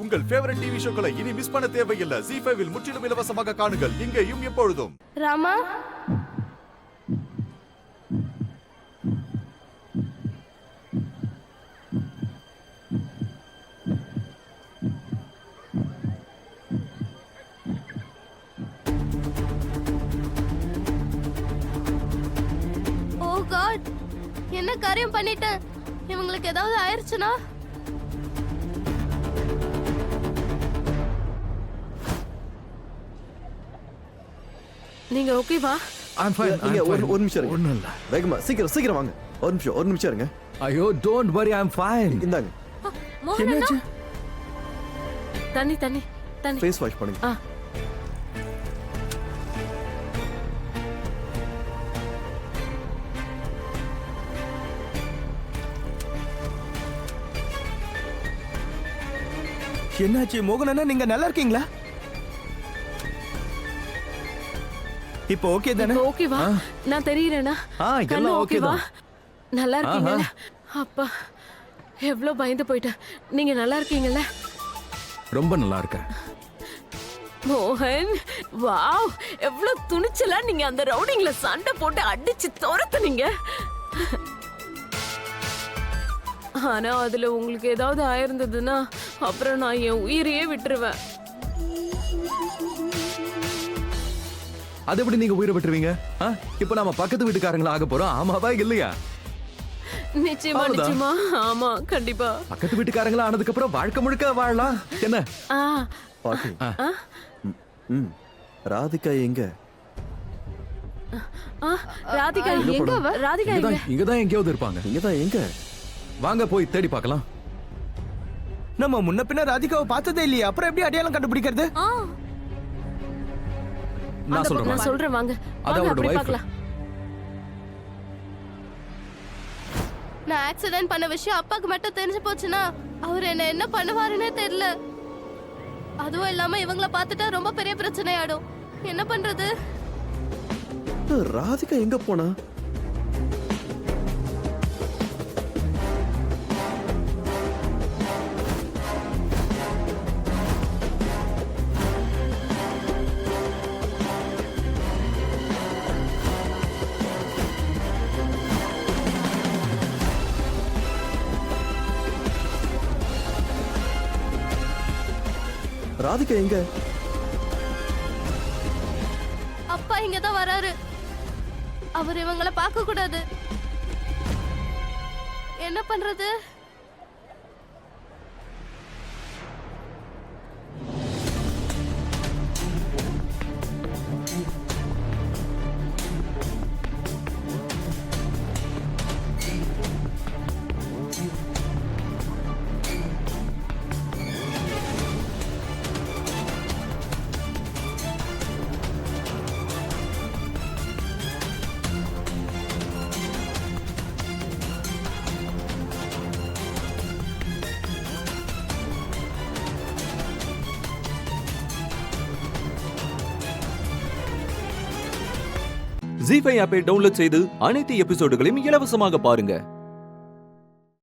உங்கள் favourite TV ஷோக்களை இனி miss பண்ண தேவையில்லை. ZEE5 இல் முற்றிலும் இலவசமாக காணுங்கள், இங்கேயும் எப்பொழுதும். ராமா, ஓ காட், என்ன காரியம் பண்ணிட்டேன்? இவங்களுக்கு ஏதாவது ஆயிருச்சுனா? நீங்க ஓகேவா? I'm fine. நீங்க ஒரு நிமிஷம் இருங்க. ஒண்ணும் இல்ல. வேகமா சீக்கிரம் வாங்க. ஒரு நிமிஷம் இருங்க. ஐயோ, don't worry, I'm fine. இந்தாங்க. என்னாச்சு? தண்ணி ஃபேஸ் வாஷ் பண்ணுங்க. என்னாச்சு மோகன் அண்ணா, நீங்க நல்லா இருக்கீங்களா? இப்போ ஓகே தானே? ஓகேவா? நான் தெரியறேனா? எல்லாம் ஓகே தான். நல்லா இருக்கீங்களா? அப்பா, எவ்வளவு பயந்து போயிட்டேன். நீங்க நல்லா இருக்கீங்களா? ரொம்ப நல்லா இருக்கேன். மோகன், வாவ், எவ்வளவு துணிச்சலா நீங்க அந்த ரவுடிங்ல சண்டை போட்டு அடிச்சு துரத்துனீங்க. ஆனா அதுல உங்களுக்கு ஏதாவது ஆயிருந்ததுன்னா அப்புறம் நான் என் உயிரையே விட்டுருவேன். அது எப்படி நீங்க உயிரை விட்டுருவீங்க? இப்போ நாம பக்கத்து வீட்டுக்காரங்களா ஆக போறோம், ஆமாவா இல்லையா? நிச்சயமா. ஆமா, கண்டிப்பா. பக்கத்து வீட்டுக்காரங்களா ஆனதுக்கு அப்புறம் வாழ்க்கை முழுக்க வாழலாம். என்ன பாட்டி. ராதிகா எங்க? ராதிகா எங்க? ராதிகா எங்க? இங்கதான் எங்கேயாவது இருப்பாங்க. இங்கதான் எங்க? வாங்க போய் தேடி பார்க்கலாம். நம்ம முன்ன பின்ன ராதிகாவை பார்த்ததே இல்லையே, அப்புறம் எப்படி அடையாளம் கண்டுபிடிக்கிறது? நான் சொல்றேன் வாங்க. அவரோட அப்படி வைஃப். பார்க்கலாம். நான் ஆக்சிடென்ட் பண்ண விஷயம் அப்பாக்கு மட்டும் தெரிஞ்சு போச்சுன்னா அவர் என்ன பண்ணுவாருன்னே தெரியல. அதுவும் இல்லாம இவங்கள பார்த்துட்டா ரொம்ப பெரிய பிரச்சனை ஆயிடும். என்ன பண்றது? ராதிகா எங்க போனா? ராதிகா எங்க? அப்பா இங்கதான் வராரு. அவர் இவங்கள பார்க்க கூடாது. என்ன பண்றது? ZEE5 ஆப்பை டவுன்லோட் செய்து அனைத்து எபிசோடுகளையும் இலவசமாக பாருங்க.